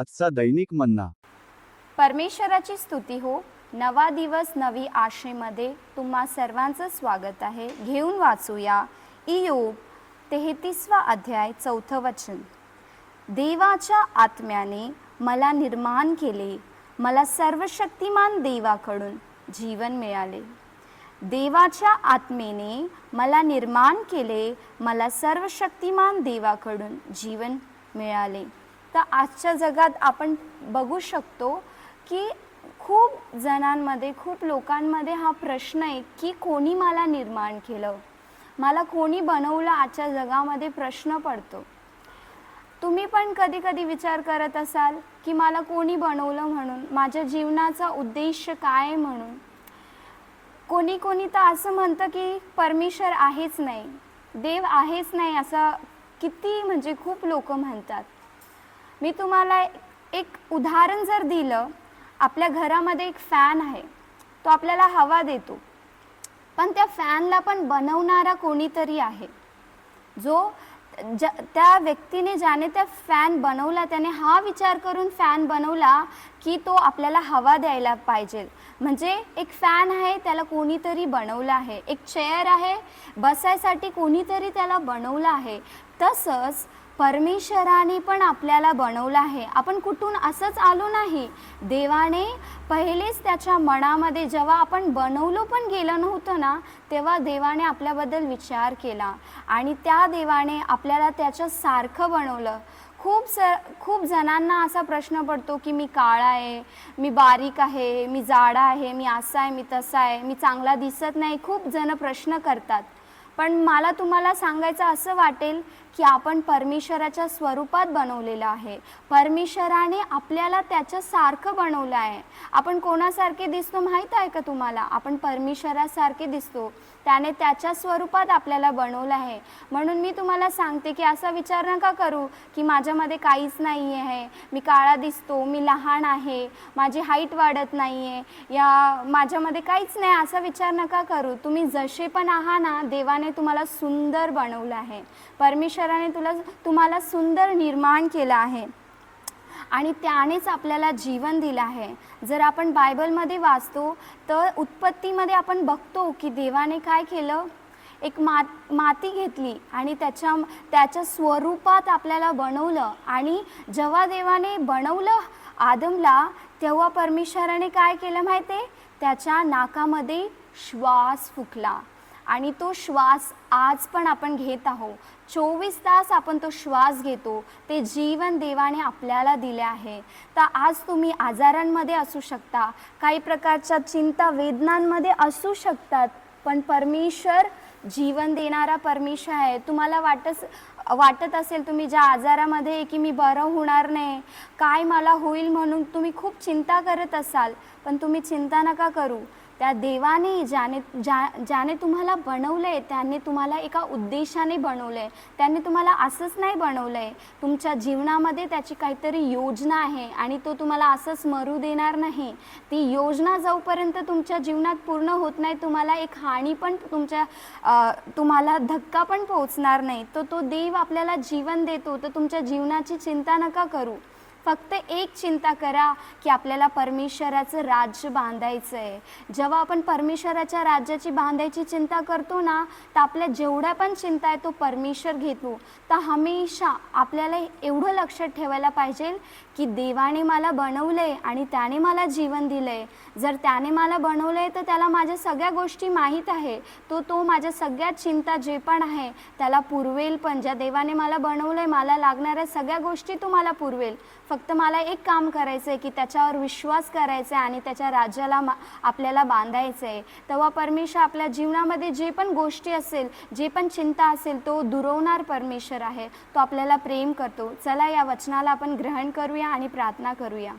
आजचा दैनिक मन्ना. परमेश्वराची स्तुती हो. नवा दिवस नवी आशेमध्ये तुम्हा सर्वांचं स्वागत आहे. घेऊन वाचूया इयोब 33वा अध्याय 4थं वचन. देवाच्या आत्म्याने मला निर्माण केले, मला सर्वशक्तिमान देवाकडून जीवन मिळाले. देवाच्या आत्मेने मला निर्माण केले, मला सर्वशक्तिमान देवाकडून जीवन मिळाले. तर आजच्या जगात आपण बघू शकतो की खूप जणांमध्ये, खूप लोकांमध्ये हा प्रश्न आहे की कोणी मला निर्माण केलं, मला कोणी बनवलं. आजच्या जगामध्ये प्रश्न पडतो. तुम्ही पण कधी कधी विचार करत असाल की मला कोणी बनवलं म्हणून, माझ्या जीवनाचा उद्देश काय आहे म्हणून. कोणी कोणी तर असं म्हणतं की परमेश्वर आहेच नाही, देव आहेच नाही, असं किती म्हणजे खूप लोक म्हणतात. मी तुम्हाला एक उदाहरण जर दिलं, आपल्या घरामध्ये एक फॅन आहे, तो आपल्याला हवा देतो, पण त्या फॅनला पण बनवणारा कोणीतरी आहे. त्या व्यक्तीने ज्याने त्या फॅन बनवला, त्याने हा विचार करून फॅन बनवला की तो आपल्याला हवा द्यायला पाहिजे. म्हणजे एक फॅन आहे, त्याला कोणीतरी बनवलं आहे. एक चेअर आहे, बसायसाठी कोणीतरी त्याला बनवलं आहे. तसंच परमेश्वराने पण आपल्याला बनवलं आहे. आपण कुठून असंच आलो नाही. देवाने पहिलेच त्याच्या मनामध्ये, जेव्हा आपण बनवलो पण गेलं नव्हतं ना, तेव्हा देवाने आपल्याबद्दल विचार केला आणि त्या देवाने आपल्याला त्याच्यासारखं बनवलं. खूप जणांना असा प्रश्न पडतो की मी काळा आहे, मी बारीक आहे, मी जाडा आहे, मी असा आहे, मी तसा आहे, मी चांगला दिसत नाही. खूप जण प्रश्न करतात. पण मला तुम्हाला सांगायचं असं वाटेल की आपण परमेश्वराच्या स्वरूपात बनवलेलं आहे. परमेश्वराने आपल्याला त्याच्यासारखं बनवलं आहे. आपण कोणासारखे दिसतो माहीत आहे का तुम्हाला? आपण परमेश्वरासारखे दिसतो. त्याने त्याच्या स्वरूपात आपल्याला बनवलं आहे. म्हणून मी तुम्हाला सांगते की असा विचार नका करू की माझ्यामध्ये काहीच नाही आहे, मी काळा दिसतो, मी लहान आहे, माझी हाईट वाढत नाही आहे, या माझ्यामध्ये काहीच नाही, असा विचार नका करू. तुम्ही जसे पण आहात ना, देवाने तुम्हाला सुंदर बनवलं आहे. परमेश्वराने तुम्हाला सुंदर निर्माण केलं आहे आणि त्यानेच आपल्याला जीवन दिलं आहे. जर आपण बायबलमध्ये वाचतो तर उत्पत्तीमध्ये आपण बघतो की देवाने काय केलं, एक माती घेतली आणि त्याच्या स्वरूपात आपल्याला बनवलं. आणि जेव्हा देवाने बनवलं आदमला, तेव्हा परमेश्वराने काय केलं माहिती आहे? त्याच्या नाकामध्ये श्वास फुकला आणि तो श्वास आज पण आपण घेत आहोत. 24 तास आपण तो श्वास घेतो. ते जीवन देवाने आपल्याला दिले आहे. तर आज तुम्ही आजारांमध्ये असू शकता, काही प्रकारच्या चिंता वेदनांमध्ये असू शकतात, पण परमेश्वर जीवन देणारा परमेश्वर आहे. तुम्हाला वाटत असेल तुम्ही ज्या आजारामध्ये की मी बरं होणार नाही, काय मला होईल म्हणून तुम्ही खूप चिंता करत असाल, पण तुम्ही चिंता नका करू. त्या देवाने ज्याने तुम्हाला बनवलं आहे, त्याने तुम्हाला एका उद्देशाने बनवलं आहे. त्याने तुम्हाला असंच नाही बनवलं आहे. तुमच्या जीवनामध्ये त्याची काहीतरी योजना आहे आणि तो तुम्हाला असंच मरू देणार नाही. ती योजना जोपर्यंत तुमच्या जीवनात पूर्ण होत नाही, तुम्हाला एक हानी पण तुम्हाला धक्का पण पोहोचणार नाही. तो देव आपल्याला जीवन देतो. तर तुमच्या जीवनाची चिंता नका करू. फक्त एक चिंता करा की आपल्याला परमेश्वराचं राज्य बांधायचं आहे. जेव्हा आपण परमेश्वराच्या राज्याची बांधायची चिंता करतो ना, तर आपल्या जेवढ्या पण चिंता आहे तो परमेश्वर घेतो. तर हमेशा आपल्याला एवढं लक्षात ठेवायला पाहिजे की देवाने मला बनवलं आहे आणि त्याने मला जीवन दिलं आहे. जर त्याने मला बनवलं आहे तर त्याला माझ्या सगळ्या गोष्टी माहीत आहे. तो माझ्या सगळ्या चिंता जे पण आहे त्याला पुरवेल. पण ज्या देवाने मला बनवलं आहे, मला लागणाऱ्या सगळ्या गोष्टी तो मला पुरवेल. फक्त मला एक काम करायचं आहे की त्याच्यावर विश्वास करायचा आहे आणि त्याच्या राज्याला आपल्याला बांधायचं आहे. तेव्हा परमेश्वर आपल्या जीवनामध्ये जे पण गोष्टी असेल, जे पण चिंता असेल, तो दुरवणार परमेश्वर आहे. तो आपल्याला प्रेम करतो. चला या वचनाला आपण ग्रहण करूया आणि प्रार्थना करूया.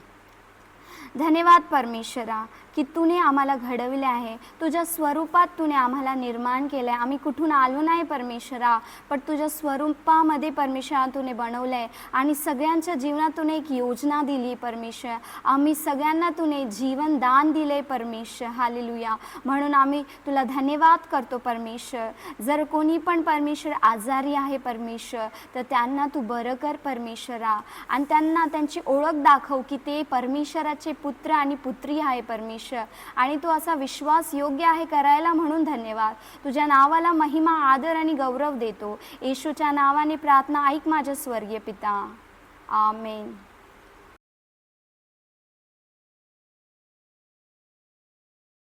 धन्यवाद परमेश्वरा, की तुने आम्हाला घडविले आहे, तुझ्या स्वरूपात तुने आम्हाला निर्माण केलं आहे. आम्ही कुठून आलो नाही परमेश्वरा, पण तुझ्या स्वरूपामध्ये परमेश्वरा तुने बनवलं आहे आणि सगळ्यांच्या जीवनात तुने एक योजना दिली परमेश्वर. आम्ही सगळ्यांना तुने जीवन दान दिले परमेश्वर. हालेलुया. म्हणून आम्ही तुला धन्यवाद करतो परमेश्वर. जर कोणी पण परमेश्वर आजारी आहे परमेश्वर, तर त्यांना तू बरं कर परमेश्वरा आणि त्यांना त्यांची ओळख दाखव की ते परमेश्वराचे पुत्र आणि पुत्री आहे परमेश्वर आणि तू असा विश्वास योग्य आहे करायला म्हणून धन्यवाद. तुझ्या नावाला महिमा, आदर आणि गौरव देतो. येशूच्या नावाने प्रार्थना ऐक माझ्या स्वर्गीय पिता. आमेन.